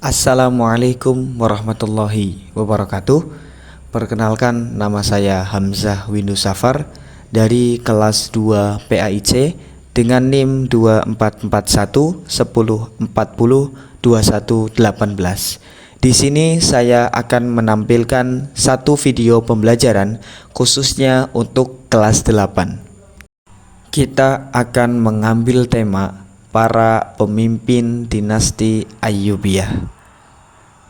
Assalamualaikum warahmatullahi wabarakatuh. Perkenalkan, nama saya Hamzah Windu Safar dari kelas 2 PAIC dengan NIM 2441 10 40 2118. Di sini saya akan menampilkan satu video pembelajaran khususnya untuk kelas 8. Kita akan mengambil tema para pemimpin dinasti Ayyubiyah.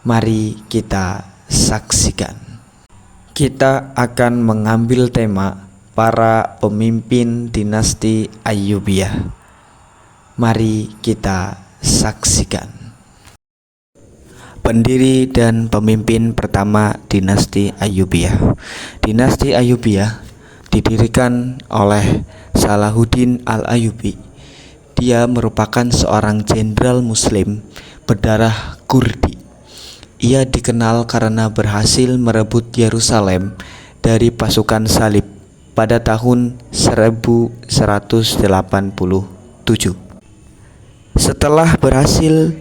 Mari kita saksikan. Kita akan mengambil tema para pemimpin dinasti Ayyubiyah. Mari kita saksikan. Pendiri dan pemimpin pertama dinasti Ayyubiyah. Dinasti Ayyubiyah didirikan oleh Salahuddin Al-Ayyubi. Dia merupakan seorang jenderal muslim berdarah Kurdi. Ia dikenal karena berhasil merebut Yerusalem dari pasukan salib pada tahun 1187. Setelah berhasil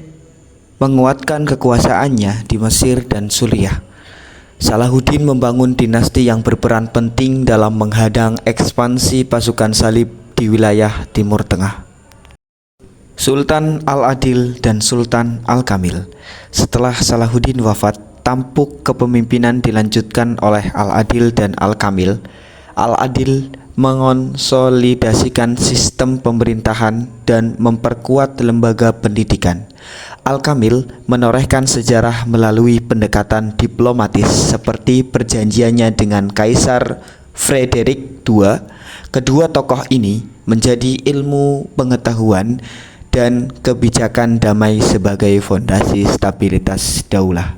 menguatkan kekuasaannya di Mesir dan Suriah, Salahuddin membangun dinasti yang berperan penting dalam menghadang ekspansi pasukan salib di wilayah Timur Tengah. Sultan Al-Adil dan Sultan Al-Kamil. Setelah Salahuddin wafat, tampuk kepemimpinan dilanjutkan oleh Al-Adil dan Al-Kamil. Al-Adil mengonsolidasikan sistem pemerintahan dan memperkuat lembaga pendidikan. Al-Kamil menorehkan sejarah melalui pendekatan diplomatis seperti perjanjiannya dengan Kaisar Frederick II. Kedua tokoh ini menjadi ilmu pengetahuan dan kebijakan damai sebagai fondasi stabilitas daulah.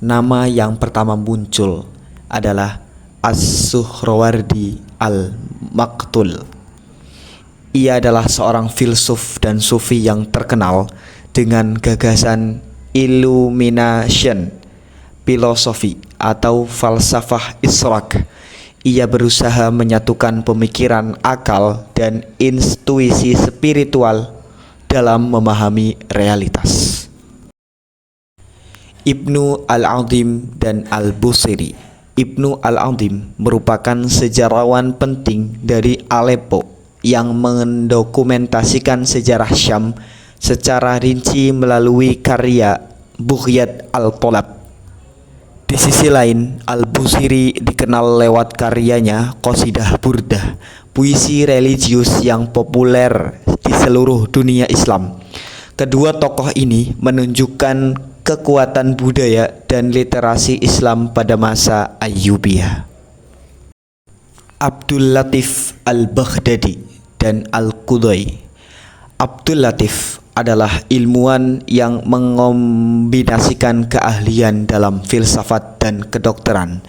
Nama yang pertama muncul adalah As-Suhrawardi Al-Maktul. Ia adalah seorang filsuf dan sufi yang terkenal dengan gagasan Illumination, filosofi atau falsafah Isyraq. Ia berusaha menyatukan pemikiran akal dan intuisi spiritual dalam memahami realitas. Ibnu Al-Azim dan Al-Busiri. Ibnu Al-Azim merupakan sejarawan penting dari Aleppo yang mendokumentasikan sejarah Syam secara rinci melalui karya Bughyat Al-Tolab. Di sisi lain, Al-Busiri dikenal lewat karyanya Qasidah Burdah, puisi religius yang populer di seluruh dunia Islam. Kedua tokoh ini menunjukkan kekuatan budaya dan literasi Islam pada masa Ayyubiyah. Abdul Latif Al-Baghdadi dan Al-Qudai. Abdul Latif adalah ilmuwan yang mengombinasikan keahlian dalam filsafat dan kedokteran.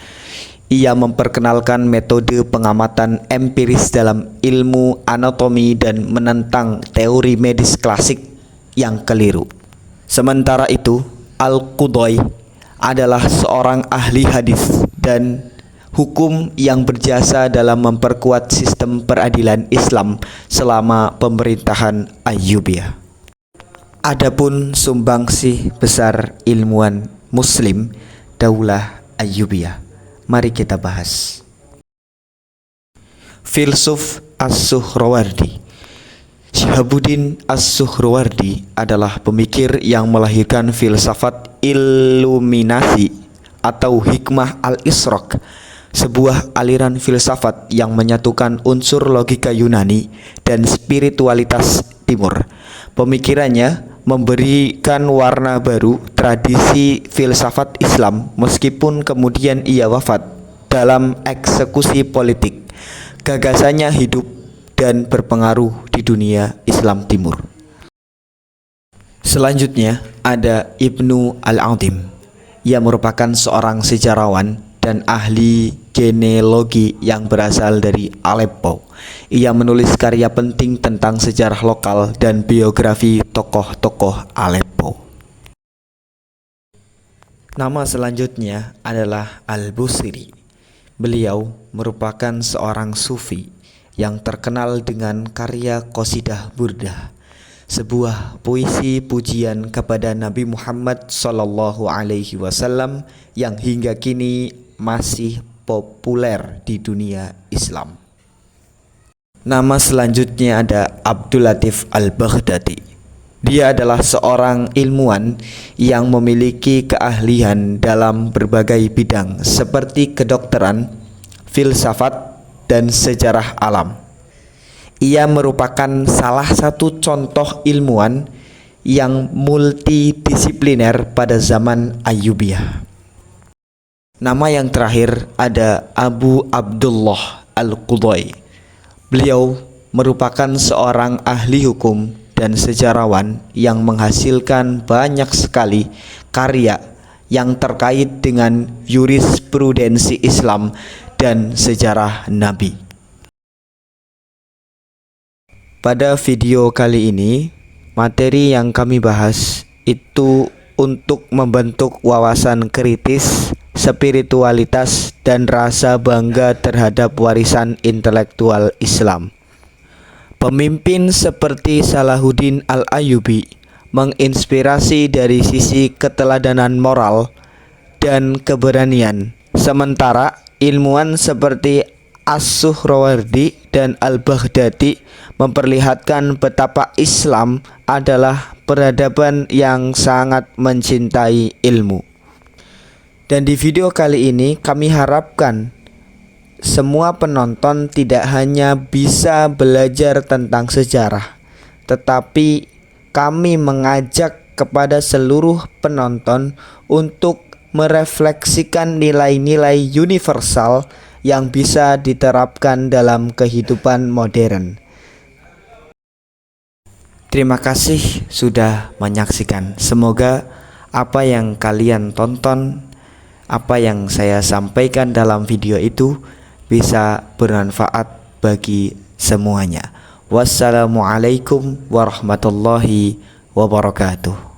Ia memperkenalkan metode pengamatan empiris dalam ilmu anatomi dan menentang teori medis klasik yang keliru. Sementara itu, Al-Qudai adalah seorang ahli hadis dan hukum yang berjasa dalam memperkuat sistem peradilan Islam selama pemerintahan Ayyubiyah. Adapun sumbangsih besar ilmuwan Muslim Daulah Ayyubiyah, mari kita bahas. Filsuf As-Suhrawardi. Syihabuddin As-Suhrawardi adalah pemikir yang melahirkan filsafat iluminasi atau hikmah al-Isyraq, sebuah aliran filsafat yang menyatukan unsur logika Yunani dan spiritualitas Timur. Pemikirannya memberikan warna baru tradisi filsafat Islam meskipun kemudian ia wafat dalam eksekusi politik. Gagasannya hidup dan berpengaruh di dunia Islam Timur. Selanjutnya ada Ibnu Al-Azim. Ia merupakan seorang sejarawan dan ahli genealogi yang berasal dari Aleppo. Ia menulis karya penting tentang sejarah lokal dan biografi tokoh-tokoh Aleppo. Nama selanjutnya adalah Al-Busiri. Beliau merupakan seorang sufi yang terkenal dengan karya Qasidah Burdah. sebuah puisi pujian kepada Nabi Muhammad Sallallahu Alaihi Wasallam yang hingga kini masih populer di dunia Islam. Nama selanjutnya ada Abdul Latif Al-Baghdadi. Dia adalah seorang ilmuwan yang memiliki keahlian dalam berbagai bidang seperti kedokteran, filsafat, dan sejarah alam. Ia merupakan salah satu contoh ilmuwan yang multidisipliner pada zaman Ayyubiyah. Nama yang terakhir ada Abu Abdullah Al-Qudai. Beliau merupakan seorang ahli hukum dan sejarawan yang menghasilkan banyak sekali karya yang terkait dengan jurisprudensi Islam dan sejarah Nabi. Pada video kali ini, materi yang kami bahas itu untuk membentuk wawasan kritis, spiritualitas, dan rasa bangga terhadap warisan intelektual Islam. Pemimpin seperti Salahuddin Al-Ayyubi menginspirasi dari sisi keteladanan moral dan keberanian, sementara ilmuwan seperti As-Suhrawardi dan Al-Baghdadi memperlihatkan betapa Islam adalah peradaban yang sangat mencintai ilmu. Dan di video kali ini kami harapkan semua penonton tidak hanya bisa belajar tentang sejarah, tetapi kami mengajak kepada seluruh penonton untuk merefleksikan nilai-nilai universal yang bisa diterapkan dalam kehidupan modern. Terima kasih sudah menyaksikan. Semoga apa yang kalian tonton, apa yang saya sampaikan dalam video itu bisa bermanfaat bagi semuanya. Wassalamualaikum warahmatullahi wabarakatuh.